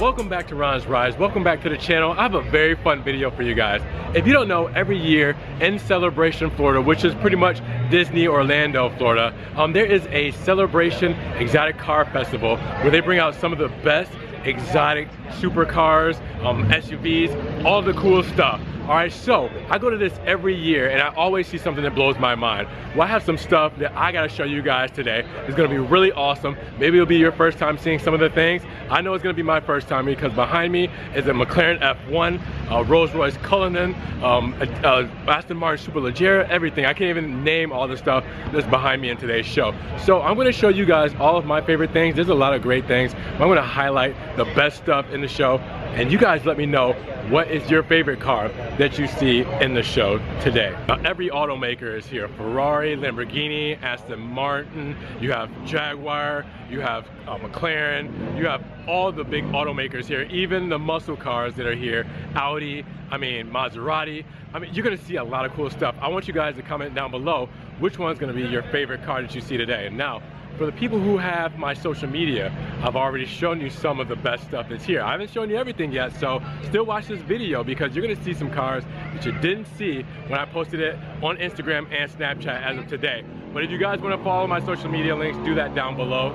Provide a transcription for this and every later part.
Welcome back to Ron's Rides. Welcome back to the channel. I have a very fun video for you guys. If you don't know, every year in Celebration, Florida, which is pretty much Disney Orlando, Florida, there is a Celebration Exotic Car Festival where they bring out some of the best exotic supercars, SUVs, all the cool stuff. Alright, so I go to this every year and I always see something that blows my mind. Well, I have some stuff that I gotta show you guys today. It's gonna be really awesome. Maybe it'll be your first time seeing some of the things. I know it's gonna be my first time because behind me is a McLaren F1, Rolls-Royce Cullinan, Aston Martin Superleggera, everything. I can't even name all the stuff that's behind me in today's show. So I'm gonna show you guys all of my favorite things. There's a lot of great things, but I'm gonna highlight the best stuff in the show. And you guys let me know, what is your favorite car that you see in the show today? Now, every automaker is here. Ferrari, Lamborghini, Aston Martin, you have Jaguar, you have McLaren, you have all the big automakers here, even the muscle cars that are here, Audi, Maserati. You're gonna see a lot of cool stuff. I want you guys to comment down below which one's gonna be your favorite car that you see today. And now, for the people who have my social media, I've already shown you some of the best stuff that's here. I haven't shown you everything yet, so still watch this video because you're gonna see some cars that you didn't see when I posted it on Instagram and Snapchat as of today. But if you guys wanna follow my social media links, do that down below.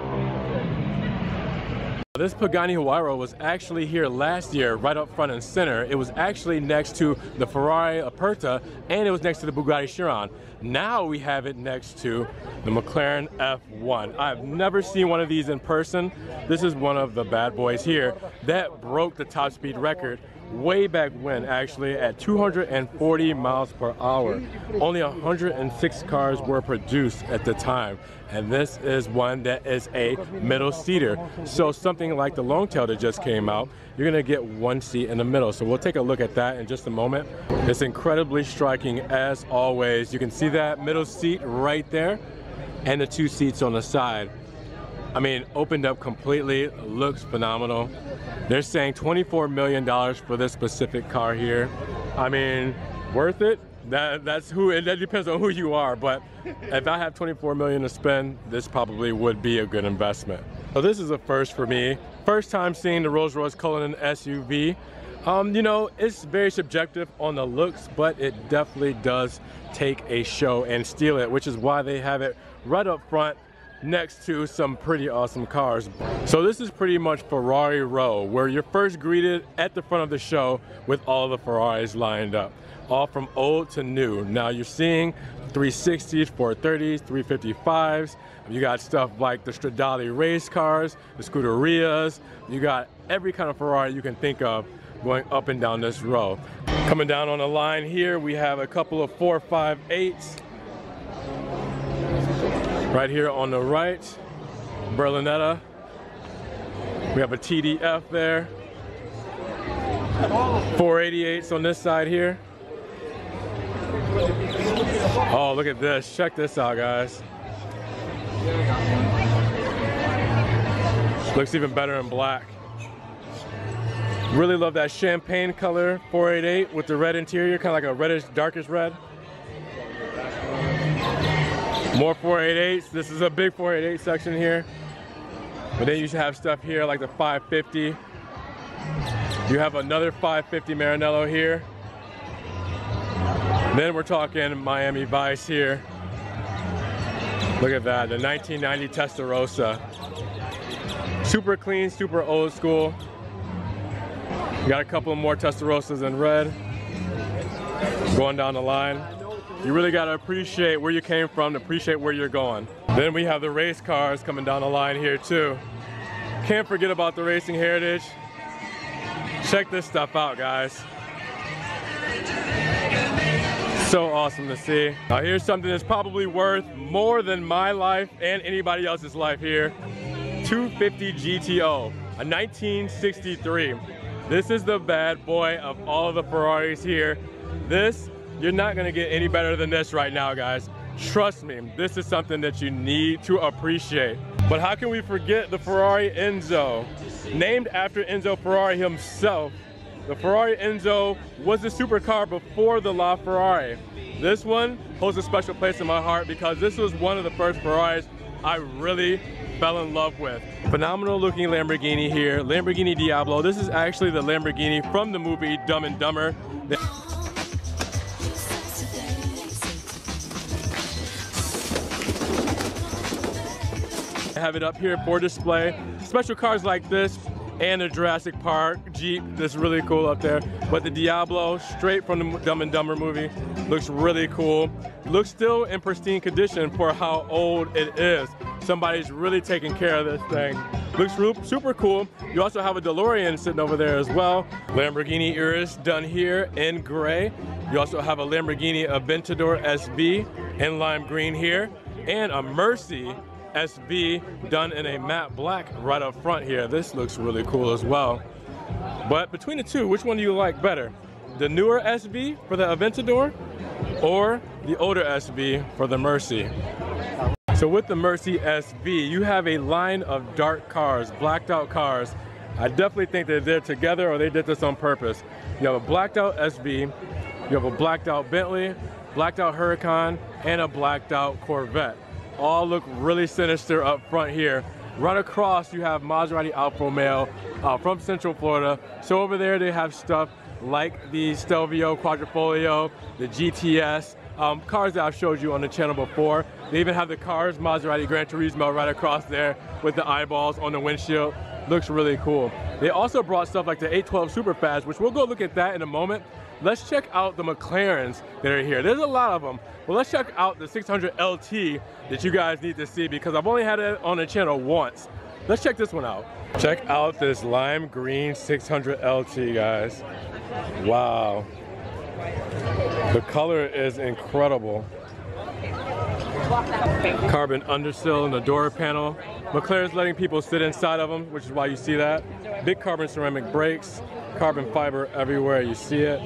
This Pagani Huayra was actually here last year, right up front and center. It was actually next to the Ferrari Aperta, and it was next to the Bugatti Chiron. Now we have it next to the McLaren F1. I've never seen one of these in person. This is one of the bad boys here that broke the top speed record way back when, actually, at 240 miles per hour. Only 106 cars were produced at the time. And this is one that is a middle seater. So something like the Longtail that just came out, you're gonna get one seat in the middle. So we'll take a look at that in just a moment. It's incredibly striking as always. You can see that middle seat right there and the two seats on the side. Opened up completely, looks phenomenal. They're saying $24 million for this specific car here. Worth it? That depends on who you are, but if I have $24 million to spend, this probably would be a good investment. So this is a first for me. First time seeing the Rolls-Royce Cullinan SUV. It's very subjective on the looks, but it definitely does take a show and steal it, which is why they have it right up front next to some pretty awesome cars. So this is pretty much Ferrari row, where you're first greeted at the front of the show with all the Ferraris lined up, all from old to new. Now you're seeing 360s, 430s, 355s. You got stuff like the Stradale race cars, the Scuderias. You got every kind of Ferrari you can think of going up and down this row. Coming down on the line here, we have a couple of 458s. Right here on the right, Berlinetta. We have a TDF there. 488s on this side here. Oh, look at this. Check this out, guys. Looks even better in black. Really love that champagne color 488 with the red interior, kind of like a reddish, darkish red. More 488s. This is a big 488 section here. But then you have stuff here like the 550. You have another 550 Maranello here. Then we're talking Miami Vice here. Look at that, the 1990 Testarossa. Super clean, super old school. We got a couple more Testarossas in red. Going down the line. You really gotta appreciate where you came from to appreciate where you're going. Then we have the race cars coming down the line here too. Can't forget about the racing heritage. Check this stuff out, guys. So awesome to see. Now here's something that's probably worth more than my life and anybody else's life here. 250 GTO, a 1963. This is the bad boy of all of the Ferraris here. You're not gonna get any better than this right now, guys. Trust me, this is something that you need to appreciate. But how can we forget the Ferrari Enzo? Named after Enzo Ferrari himself, the Ferrari Enzo was the supercar before the LaFerrari. This one holds a special place in my heart because this was one of the first Ferraris I really fell in love with. Phenomenal looking Lamborghini here, Lamborghini Diablo. This is actually the Lamborghini from the movie Dumb and Dumber. I have it up here for display. Special cars like this and the Jurassic Park Jeep, this is really cool up there. But the Diablo, straight from the Dumb and Dumber movie, looks really cool. Looks still in pristine condition for how old it is. Somebody's really taking care of this thing. Looks super cool. You also have a DeLorean sitting over there as well. Lamborghini Urus done here in gray. You also have a Lamborghini Aventador SV in lime green here, and a Mercy SV done in a matte black right up front here. This looks really cool as well. But between the two, which one do you like better? The newer SV for the Aventador or the older SV for the Mercy? So with the Mercy SV, you have a line of dark cars, blacked out cars. I definitely think that they're together or they did this on purpose. You have a blacked out SV, you have a blacked out Bentley, blacked out Huracan, and a blacked out Corvette. All look really sinister up front here. Right across you have Maserati Alfa Romeo from Central Florida. So over there they have stuff like the Stelvio Quadrifoglio, the GTS, cars that I've showed you on the channel before. They even have the cars Maserati Granturismo right across there with the eyeballs on the windshield. Looks really cool. They also brought stuff like the 812 Superfast, which we'll go look at that in a moment. Let's check out the McLarens that are here. There's a lot of them. Well, let's check out the 600 LT that you guys need to see because I've only had it on the channel once. Let's check this one out. Check out this lime green 600 LT, guys. Wow. The color is incredible. Carbon undersill and the door panel. McLaren's letting people sit inside of them, which is why you see that. Big carbon ceramic brakes, carbon fiber everywhere, you see it.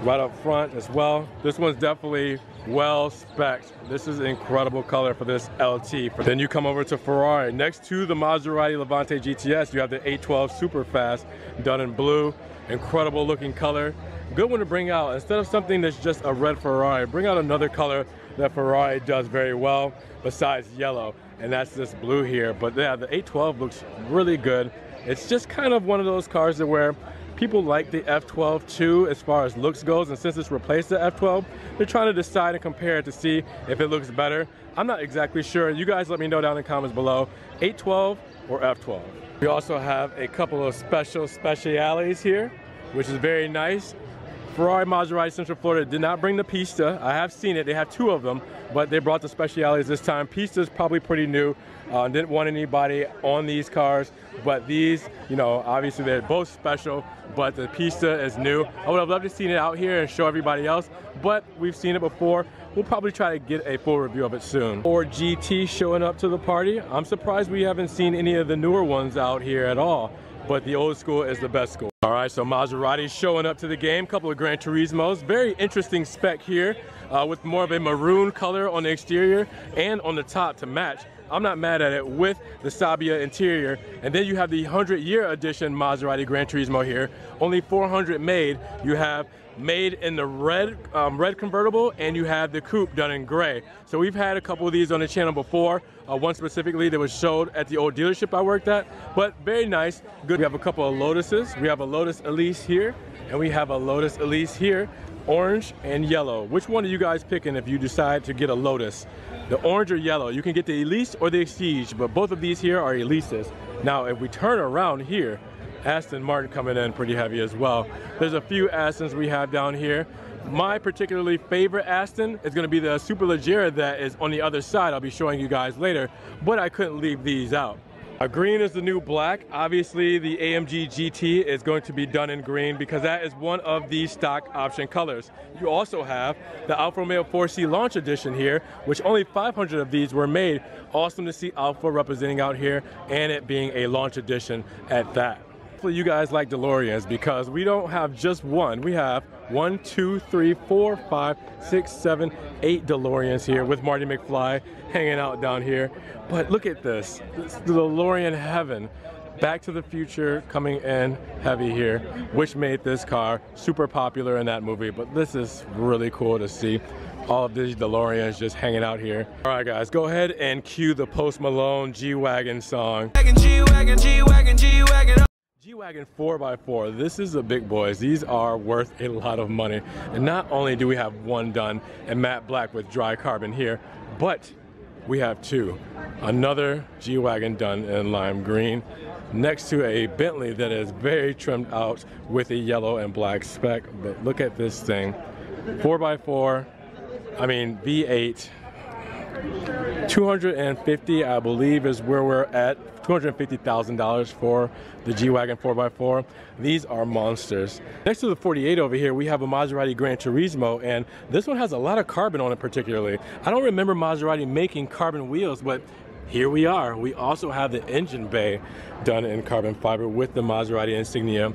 Right up front as well. This one's definitely well spec'd. This is an incredible color for this LT. Then you come over to Ferrari. Next to the Maserati Levante GTS, you have the 812 Superfast done in blue. Incredible looking color. Good one to bring out. Instead of something that's just a red Ferrari, bring out another color that Ferrari does very well besides yellow, and that's this blue here. But yeah, the 812 looks really good. It's just kind of one of those cars that where people like the F12 too as far as looks goes, and since it's replaced the F12, they're trying to decide and compare it to see if it looks better. I'm not exactly sure. You guys let me know down in the comments below, 812 or F12. We also have a couple of specialities here, which is very nice. Ferrari Maserati Central Florida did not bring the Pista. I have seen it, they have two of them, but they brought the specialities this time. Pista's probably pretty new. Didn't want anybody on these cars, but these, you know, obviously they're both special, but the Pista is new. I would have loved to see it out here and show everybody else, but we've seen it before. We'll probably try to get a full review of it soon. Or GT showing up to the party. I'm surprised we haven't seen any of the newer ones out here at all, but the old school is the best school. All right, so Maserati's showing up to the game. Couple of Granturismos. Very interesting spec here with more of a maroon color on the exterior and on the top to match. I'm not mad at it with the Sabia interior. And then you have the 100-year edition Maserati Granturismo here. Only 400 made. You have made in the red convertible, and you have the coupe done in gray. So we've had a couple of these on the channel before. One specifically that was showed at the old dealership I worked at, but very nice. Good. We have a couple of Lotuses. We have a Lotus Elise here, and we have a Lotus Elise here, orange and yellow. Which one are you guys picking if you decide to get a Lotus? The orange or yellow? You can get the Elise or the Exige, but both of these here are Elises. Now, if we turn around here, Aston Martin coming in pretty heavy as well. There's a few Astons we have down here. My particularly favorite Aston is going to be the Superleggera that is on the other side. I'll be showing you guys later, but I couldn't leave these out. Green is the new black. Obviously, the AMG GT is going to be done in green because that is one of the stock option colors. You also have the Alfa Romeo 4C Launch Edition here, which only 500 of these were made. Awesome to see Alfa representing out here and it being a launch edition at that. Hopefully you guys like DeLoreans because we don't have just one. We have 1, 2, 3, 4, 5, 6, 7, 8 DeLoreans here with Marty McFly hanging out down here. But look at this. This is the DeLorean heaven. Back to the Future coming in heavy here, which made this car super popular in that movie. But this is really cool to see. All of these DeLoreans just hanging out here. All right, guys, go ahead and cue the Post Malone G-Wagon song. G-Wagon, G-Wagon, G-Wagon. G-Wagon 4x4, this is the big boys. These are worth a lot of money. And not only do we have one done in matte black with dry carbon here, but we have two. Another G-Wagon done in lime green next to a Bentley that is very trimmed out with a yellow and black spec. But look at this thing, 4x4, I mean V8, 250 I believe is where we're at. $250,000 for the G-Wagon 4x4. These are monsters. Next to the 48 over here, we have a Maserati Granturismo, and this one has a lot of carbon on it particularly. I don't remember Maserati making carbon wheels, but here we are. We also have the engine bay done in carbon fiber with the Maserati insignia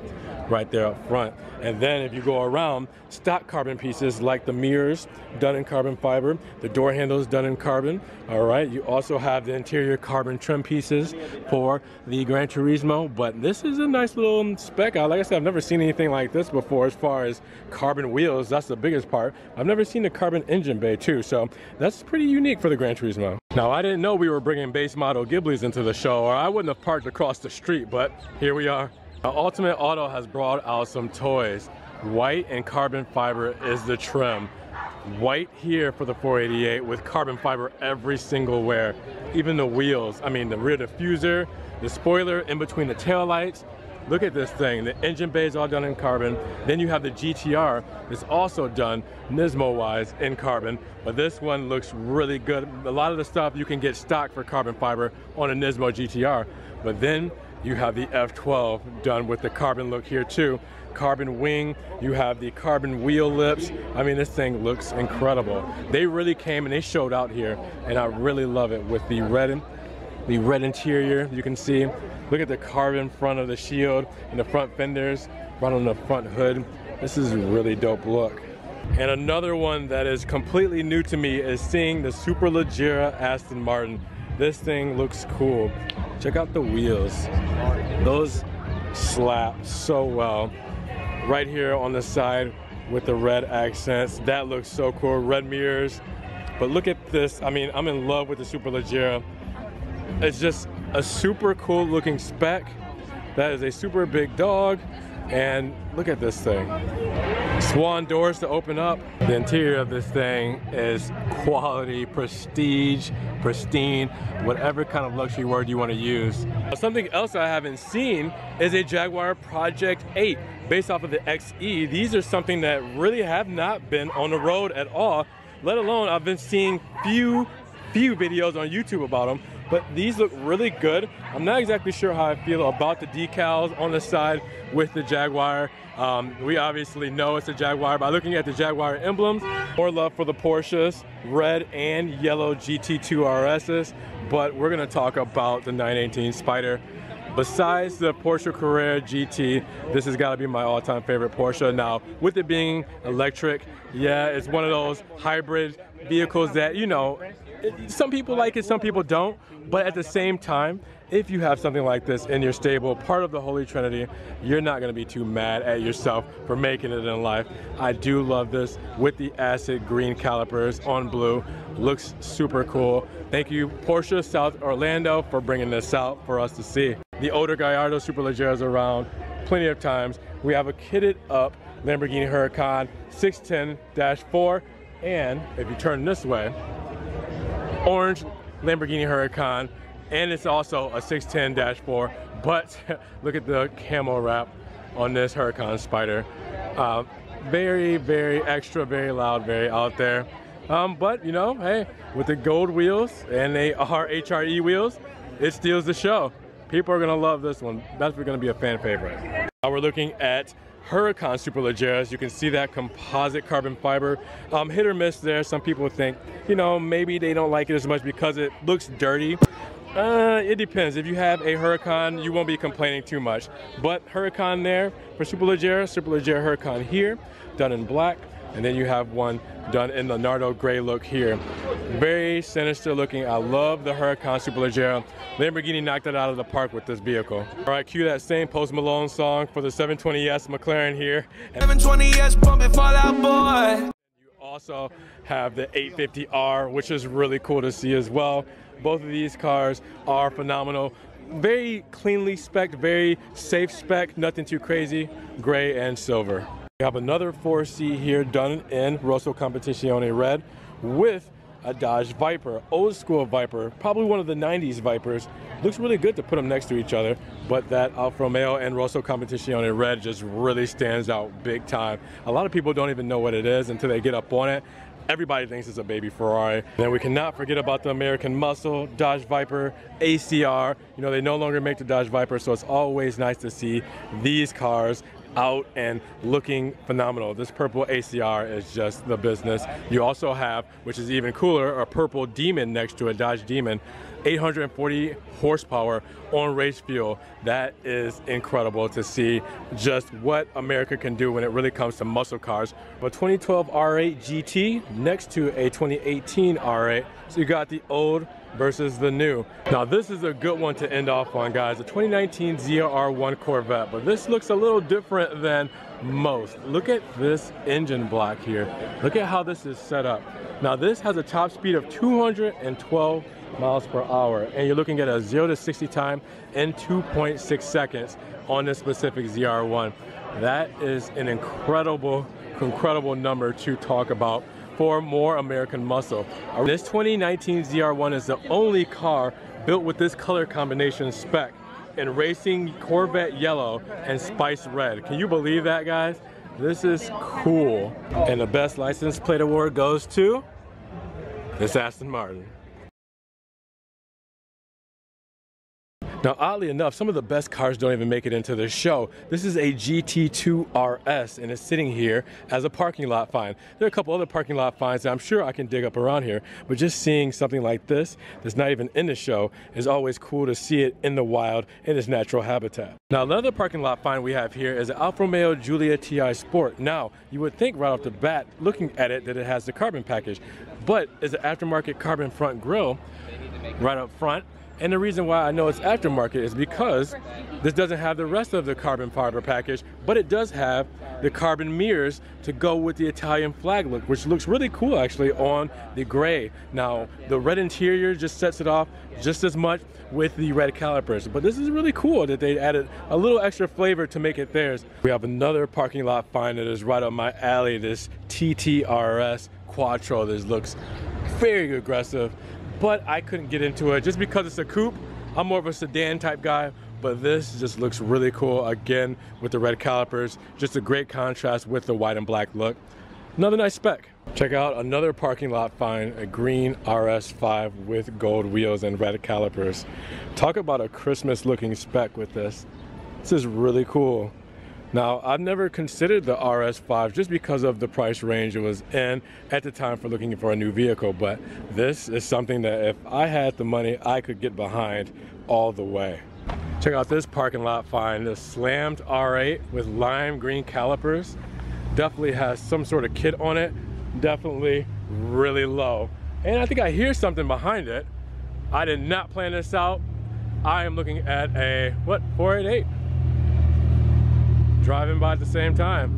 right there up front. And then if you go around, stock carbon pieces like the mirrors done in carbon fiber, the door handles done in carbon. All right, you also have the interior carbon trim pieces for the Granturismo, but this is a nice little spec out. Like I said, I've never seen anything like this before as far as carbon wheels. That's the biggest part. I've never seen a carbon engine bay too, so that's pretty unique for the Granturismo. Now, I didn't know we were bringing base model Ghiblis into the show, or I wouldn't have parked across the street, but here we are. Now, Ultimate Auto has brought out some toys. White and carbon fiber is the trim. White here for the 488 with carbon fiber every single wear. Even the wheels, I mean the rear diffuser, the spoiler in between the taillights. Look at this thing. The engine bay is all done in carbon. Then you have the GTR. It's also done Nismo-wise in carbon, but this one looks really good. A lot of the stuff you can get stock for carbon fiber on a Nismo GTR, but then you have the F12 done with the carbon look here too. Carbon wing, you have the carbon wheel lips. I mean, this thing looks incredible. They really came and they showed out here, and I really love it with the red interior. You can see, look at the carbon front of the shield and the front fenders, right on the front hood. This is a really dope look. And another one that is completely new to me is seeing the Superleggera Aston Martin. This thing looks cool. Check out the wheels. Those slap so well. Right here on the side with the red accents. That looks so cool. Red mirrors. But look at this. I mean, I'm in love with the Superleggera. It's just a super cool looking spec. That is a super big dog. And look at this thing. Swan doors to open up. The interior of this thing is quality, prestige, pristine, whatever kind of luxury word you want to use. Something else I haven't seen is a Jaguar Project 8 based off of the XE. These are something that really have not been on the road at all, let alone I've been seeing few videos on YouTube about them. But these look really good. I'm not exactly sure how I feel about the decals on the side with the Jaguar. We obviously know it's a Jaguar by looking at the Jaguar emblems. More love for the Porsches, red and yellow GT2 RSs, but we're gonna talk about the 918 Spider. Besides the Porsche Carrera GT, this has got to be my all-time favorite Porsche. Now, with it being electric, yeah, it's one of those hybrid vehicles that, you know, some people like it, some people don't, but at the same time, if you have something like this in your stable, part of the Holy Trinity, you're not going to be too mad at yourself for making it in life. I do love this with the acid green calipers on blue. Looks super cool. Thank you, Porsche South Orlando, for bringing this out for us to see. The older Gallardo Superleggeras around plenty of times. We have a kitted up Lamborghini Huracan 610-4, and if you turn this way, orange Lamborghini Huracan, and it's also a 610-4, but look at the camo wrap on this Huracan Spider. Very, very extra, very loud, very out there. But you know, hey, with the gold wheels and they are HRE wheels, it steals the show. People are gonna love this one. That's gonna be a fan favorite. Now we're looking at Huracan Superleggeras. You can see that composite carbon fiber. Hit or miss there. Some people think, you know, maybe they don't like it as much because it looks dirty. It depends. If you have a Huracan, you won't be complaining too much. But Huracan there for Superleggera, Superleggera Huracan here, done in black. And then you have one done in the Nardo gray look here. Very sinister looking. I love the Huracan Superleggera. Lamborghini knocked it out of the park with this vehicle. All right, cue that same Post Malone song for the 720S McLaren here. 720S pumping Fall Out Boy. You also have the 850R, which is really cool to see as well. Both of these cars are phenomenal. Very cleanly spec'd, very safe spec, nothing too crazy, gray and silver. We have another 4C here done in Rosso Competizione red with a Dodge Viper, old school Viper, probably one of the 90s Vipers. Looks really good to put them next to each other, but that Alfa Romeo and Rosso Competizione red just really stands out big time. A lot of people don't even know what it is until they get up on it. Everybody thinks it's a baby Ferrari. Then we cannot forget about the American Muscle, Dodge Viper, ACR. You know, they no longer make the Dodge Viper, so it's always nice to see these cars out and looking phenomenal. This purple ACR is just the business. You also have, which is even cooler, a purple Demon next to a Dodge Demon, 840 horsepower on race fuel. That is incredible to see just what America can do when it really comes to muscle cars. A 2012 R8 GT next to a 2018 R8. So you got the old versus the new. Now this is a good one to end off on, guys. The 2019 ZR1 Corvette, but this looks a little different than most. Look at this engine block here. Look at how this is set up. Now this has a top speed of 212 miles per hour, and you're looking at a 0 to 60 time in 2.6 seconds on this specific ZR1. That is an incredible number to talk about for more American muscle. This 2019 ZR1 is the only car built with this color combination spec in racing Corvette yellow and spice red. Can you believe that, guys? This is cool. And the best license plate award goes to this Aston Martin. Now, oddly enough, some of the best cars don't even make it into the show. This is a GT2 RS, and it's sitting here as a parking lot find. There are a couple other parking lot finds that I'm sure I can dig up around here, but just seeing something like this that's not even in the show is always cool to see it in the wild in its natural habitat. Now, another parking lot find we have here is an Alfa Romeo Giulia TI Sport. Now, you would think right off the bat, looking at it, that it has the carbon package, but it's an aftermarket carbon front grille right up front. And the reason why I know it's aftermarket is because this doesn't have the rest of the carbon fiber package, but it does have the carbon mirrors to go with the Italian flag look, which looks really cool actually on the gray. Now, the red interior just sets it off just as much with the red calipers, but this is really cool that they added a little extra flavor to make it theirs. We have another parking lot find that is right up my alley, this TTRS Quattro. This looks very aggressive, but I couldn't get into it just because it's a coupe. I'm more of a sedan type guy, but this just looks really cool. Again, with the red calipers, just a great contrast with the white and black look. Another nice spec. Check out another parking lot find, a green RS5 with gold wheels and red calipers. Talk about a Christmas looking spec with this. This is really cool. Now, I've never considered the RS5 just because of the price range it was in at the time for looking for a new vehicle, but this is something that if I had the money, I could get behind all the way. Check out this parking lot find, the slammed R8 with lime green calipers. Definitely has some sort of kit on it, definitely really low. And I think I hear something behind it. I did not plan this out. I am looking at a, what, 488. Driving by at the same time.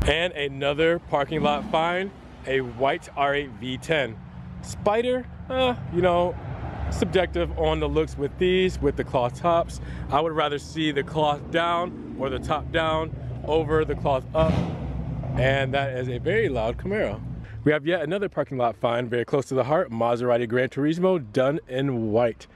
And another parking lot find, a white R8 V10. Spider, you know, subjective on the looks with these, with the cloth tops. I would rather see the cloth down or the top down over the cloth up. And that is a very loud Camaro. We have yet another parking lot find, very close to the heart, Maserati Granturismo, done in white.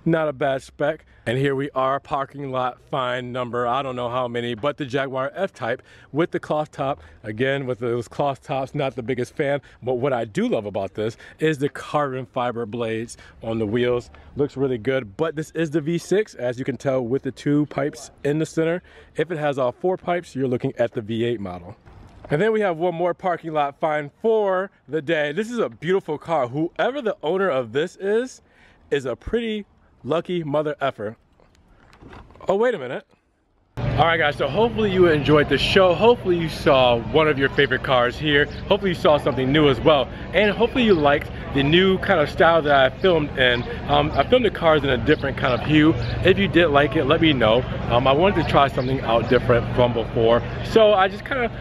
Not a bad spec. And here we are, parking lot find number, I don't know how many, but the Jaguar F-Type with the cloth top. Again, with those cloth tops, not the biggest fan, but what I do love about this is the carbon fiber blades on the wheels. Looks really good, but this is the V6, as you can tell, with the 2 pipes in the center. If it has all 4 pipes, you're looking at the V8 model. And then we have one more parking lot find for the day. This is a beautiful car. Whoever the owner of this is a pretty lucky mother effer. Oh, wait a minute. Alright guys, so hopefully you enjoyed the show. Hopefully you saw one of your favorite cars here. Hopefully you saw something new as well. And hopefully you liked the new kind of style that I filmed in. I filmed the cars in a different kind of hue. If you did like it, let me know. I wanted to try something out different from before. So I just kind of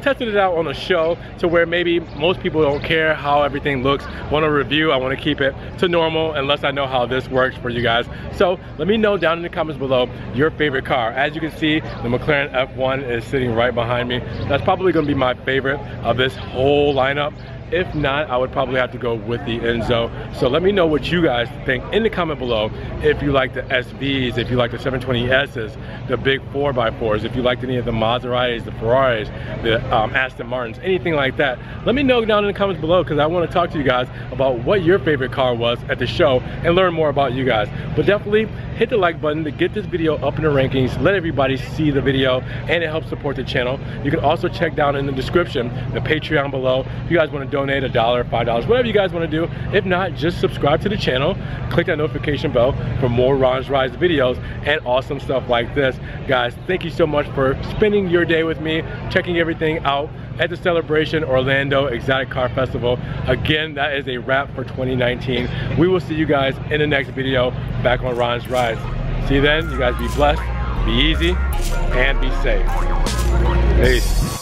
tested it out on a show to where maybe most people don't care how everything looks. Want to review, I want to keep it to normal unless I know how this works for you guys. So let me know down in the comments below your favorite car. As you can see, the McLaren F1 is sitting right behind me. That's probably going to be my favorite of this whole lineup. If not, I would probably have to go with the Enzo. So let me know what you guys think in the comment below. If you like the SVs, if you like the 720Ss, the big 4x4s, if you liked any of the Maseratis, the Ferraris, the Aston Martins, anything like that. Let me know down in the comments below because I want to talk to you guys about what your favorite car was at the show and learn more about you guys. But definitely hit the like button to get this video up in the rankings. Let everybody see the video and it helps support the channel. You can also check down in the description the Patreon below. If you guys want to donate $1, $5, whatever you guys want to do. If not, just subscribe to the channel, click that notification bell for more Ron's Rides videos and awesome stuff like this. Guys, thank you so much for spending your day with me, checking everything out at the Celebration Orlando Exotic Car Festival. Again, that is a wrap for 2019. We will see you guys in the next video back on Ron's Rides. See you then. You guys be blessed, be easy, and be safe. Peace.